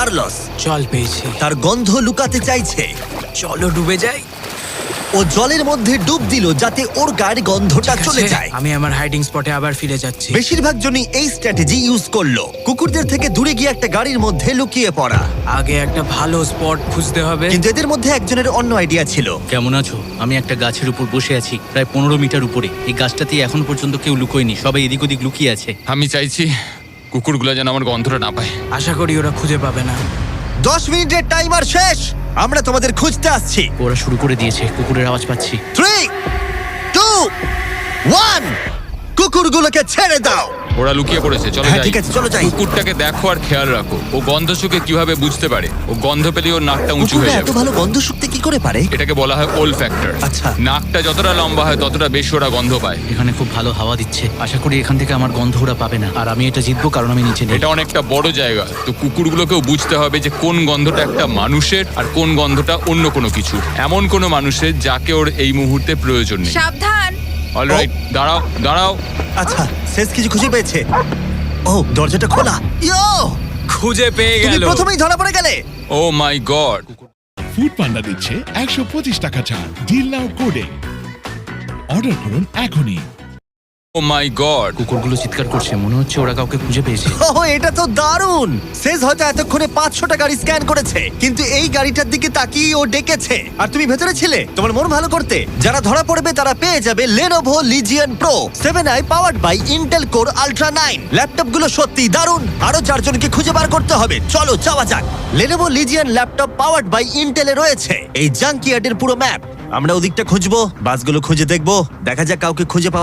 Carlos জল পেয়েছি। তার গন্ধ লুকাতে চাইছে। চলো ডুবে যাই। ও জলের মধ্যে ডুব দিল যাতে ওর গায়ের গন্ধটা ঠিক চলে আছে, যায়। আমি আমার হাইডিং স্পটে আবার ফিরে যাচ্ছি। বেশিরভাগ জনই এই স্ট্র্যাটেজি ইউজ করলো, কুকুরদের থেকে দূরে গিয়ে একটা গাড়ির মধ্যে লুকিয়ে পড়া। আগে একটা ভালো স্পট খুঁজতে হবে। কিন্তু এদের মধ্যে একজনের অন্য আইডিয়া ছিল। কেমন আছো? আমি একটা গাছের উপর বসে আছি, প্রায় 15 মিটার উপরে। এই গাছটাতে এখন পর্যন্ত কেউ লুকোয়নি, সবাই এদিক ওদিক লুকিয়ে আছে। আমি চাইছি কুকুরগুলো যেন আমার গন্ধটা না পায়। আশা করি ওরা খুঁজে পাবে না। 10 মিনিটের টাইমার শেষ, আমরা তোমাদের খুঁজতে আসছি। ওরা শুরু করে দিয়েছে, কুকুরের আওয়াজ পাচ্ছি। 3, 2, 1, কুকুরগুলোকে ছেড়ে দাও। ওরা লুকিয়ে পড়েছে, চলো হ্যাঁ, যাই। ঠিক আছে, চলো যাই। কুকুরটাকে দেখো আর খেয়াল রাখো, ও গন্ধ শুকে কিভাবে বুঝতে পারে। ও গন্ধ পেলে ওর নাকটা উঁচু কুকুররা হয়ে এত যাবে। ভালো গন্ধ শুকতে কি করে পারে? এটাকে বলা হয় ওল ফ্যাক্টর। আচ্ছা। নাকটা যতটা লম্বা হয় ততটা বেশি ওরা গন্ধ পায়। এখানে খুব ভালো হাওয়া দিচ্ছে, আশা করি এখান থেকে আমার গন্ধ ওরা পাবে না। আর আমি এটা জিতবো কারণ আমি নিচে নেই। এটা অনেকটা বড় জায়গা, তো কুকুরগুলোকেও বুঝতে হবে যে কোন গন্ধটা একটা মানুষের আর কোন গন্ধটা অন্য কোনো কিছু, এমন কোনো মানুষের যাকে ওর এই মুহূর্তে প্রয়োজন নেই। সাবধান। অলরাইট, দাঁড়াও দাঁড়াও। আচ্ছা, শেষ কিছু খুঁজে পেয়েছে। ও, দরজাটা খোলা। ইয়ো, খুঁজে পেয়ে তুমি গেল। প্রথমেই ধরা পড়ে গেলে। ও মাই গড। ফুড পান্ডা দিচ্ছে 125 টাকা ছাড় ডিল নাও কোডে। অর্ডার করুন এখনই। ও মাই গড। কুকুরগুলো চিৎকার করছে, মনে হচ্ছে ওরা কাউকে খুঁজে পেয়েছে। ওহ, এটা তো দারুণ। শেষ হয়তো এতক্ষণে 500টা গাড়ি স্ক্যান করেছে, কিন্তু এই গাড়িটার দিকে তাকিয়ে ও ডেকেছে। আর তুমি ভেতরে ছিলে তোমার মন ভালো করতে। যারা ধরা পড়বে তারা পেয়ে যাবে Lenovo Legion Pro 7i powered by Intel Core Ultra 9। ল্যাপটপগুলো সত্যিই দারুণ। আরো 4 জনকে খুঁজে বার করতে হবে। চলো যাওয়া যাক। Lenovo Legion laptop powered by Intel এ রয়েছে এই জাঙ্কিয়ার্ডের পুরো ম্যাপ। আমরা ওদিকটা খুঁজবো, বাসগুলো খুঁজে দেখবো, দেখা যাক কাউকে খুঁজে পাওয়া